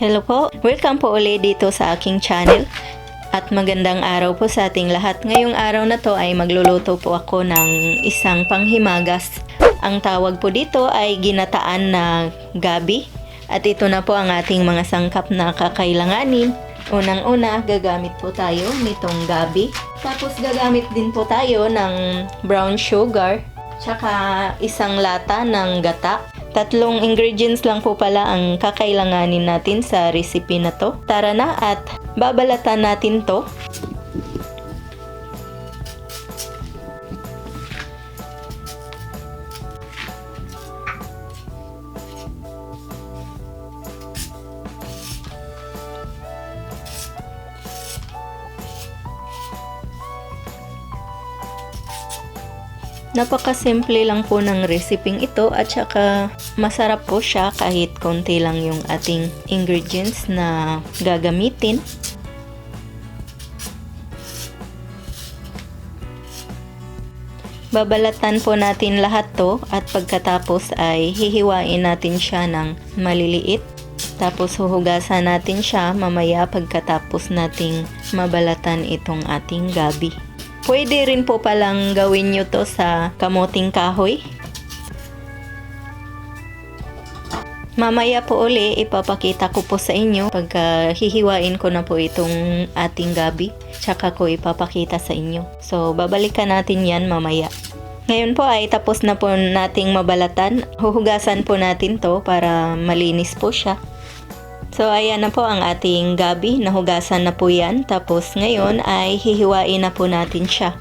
Hello po! Welcome po ulit dito sa aking channel. At magandang araw po sa ating lahat. Ngayong araw na to ay magluluto po ako ng isang panghimagas. Ang tawag po dito ay ginataan na gabi. At ito na po ang ating mga sangkap na kakailanganin. Unang-una, gagamit po tayo nitong gabi. Tapos gagamit din po tayo ng brown sugar. Tsaka isang lata ng gata. 3 ingredients lang po pala ang kakailanganin natin sa recipe na to. Tara na at babalatan natin to. Napakasimple lang po ng reseping ito at saka masarap po siya kahit konti lang yung ating ingredients na gagamitin. Babalatan po natin lahat to at pagkatapos ay hihiwain natin siya ng maliliit. Tapos huhugasan natin siya mamaya pagkatapos nating mabalatan itong ating gabi. Pwede rin po palang gawin nyo to sa kamuting kahoy. Mamaya po uli ipapakita ko po sa inyo pagka hihiwain ko na po itong ating gabi. Tsaka ko ipapakita sa inyo. So babalikan natin yan mamaya. Ngayon po ay tapos na po nating mabalatan. Huhugasan po natin to para malinis po siya. So, ayan na po ang ating gabi. Nahugasan na po yan. Tapos, ngayon ay hihiwain na po natin siya.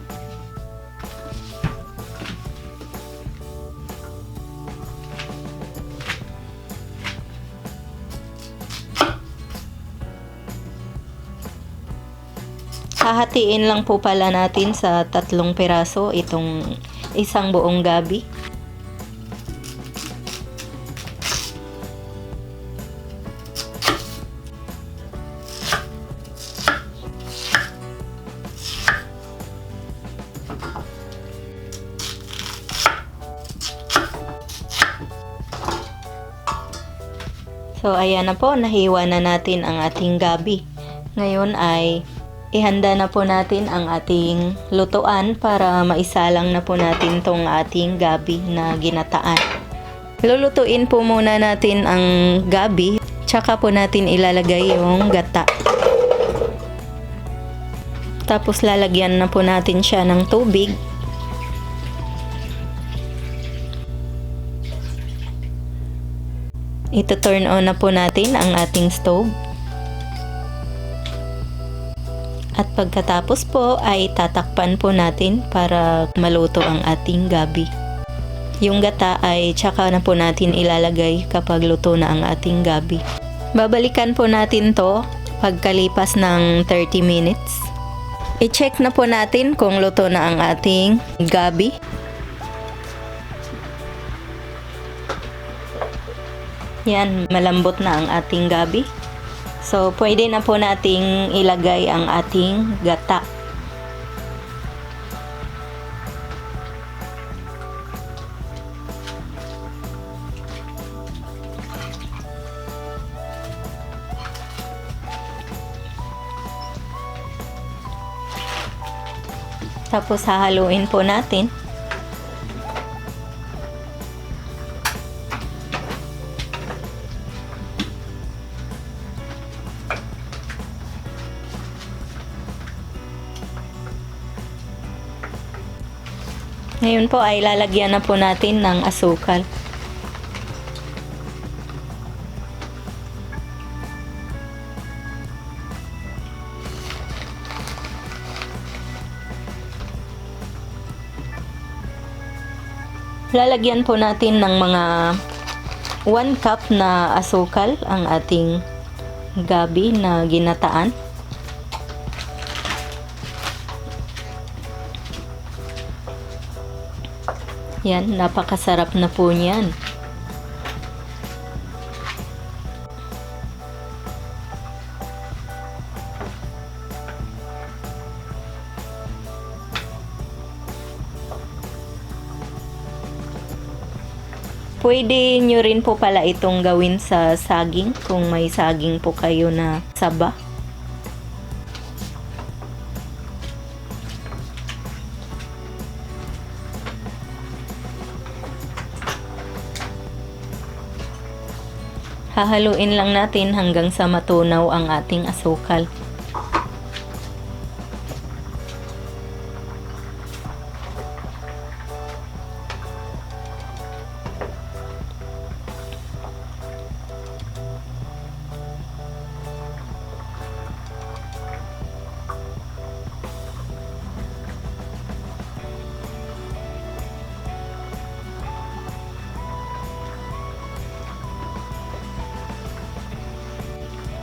Hahatiin lang po pala natin sa 3 piraso itong isang buong gabi. So, ayan na po, nahiwa na natin ang ating gabi. Ngayon ay ihanda na po natin ang ating lutuan para maisalang na po natin tong ating gabi na ginataan. Lulutuin po muna natin ang gabi, tsaka po natin ilalagay yung gata. Tapos lalagyan na po natin siya ng tubig. Ito-turn on na po natin ang ating stove. At pagkatapos po ay tatakpan po natin para maluto ang ating gabi. Yung gata ay tsaka na po natin ilalagay kapag luto na ang ating gabi. Babalikan po natin to pagkalipas ng 30 minutes. I-check na po natin kung luto na ang ating gabi. Yan, malambot na ang ating gabi. So, pwede na po nating ilagay ang ating gata. Tapos, hahaluin po natin. Ngayon po ay lalagyan na po natin ng asukal. Lalagyan po natin ng mga 1 cup na asukal ang ating gabi na ginataan. Yan, napakasarap na po niyan. Pwede nyo rin po pala itong gawin sa saging kung may saging po kayo na saba. Hahaluin lang natin hanggang sa matunaw ang ating asukal.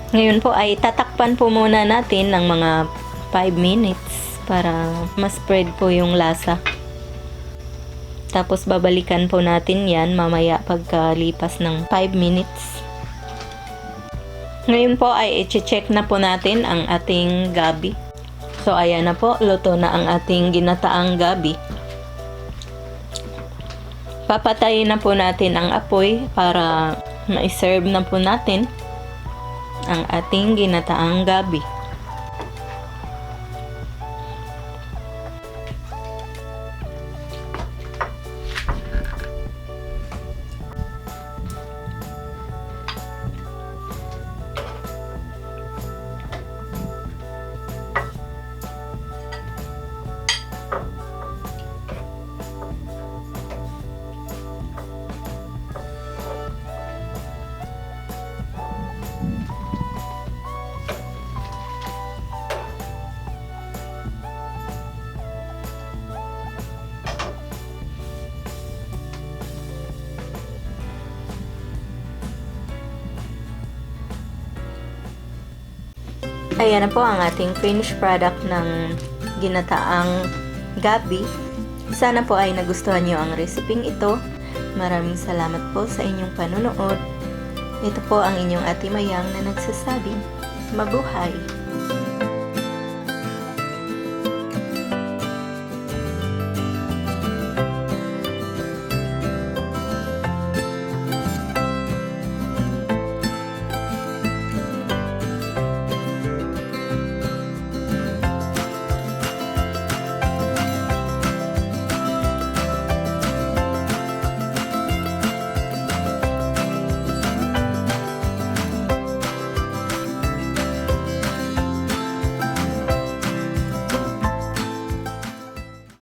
Ngayon po ay tatakpan po muna natin ng mga 5 minutes para ma-spread po yung lasa. Tapos babalikan po natin yan mamaya pagkalipas ng 5 minutes. Ngayon po ay i-check na po natin ang ating gabi. So ayan na po, luto na ang ating ginataang gabi. Papatayin na po natin ang apoy para ma-serve na po natin ang ating ginataang gabi. Ayan na po ang ating finished product ng ginataang gabi. Sana po ay nagustuhan nyo ang reseping ito. Maraming salamat po sa inyong panunood. Ito po ang inyong Ate Mayang na nagsasabing, mabuhay!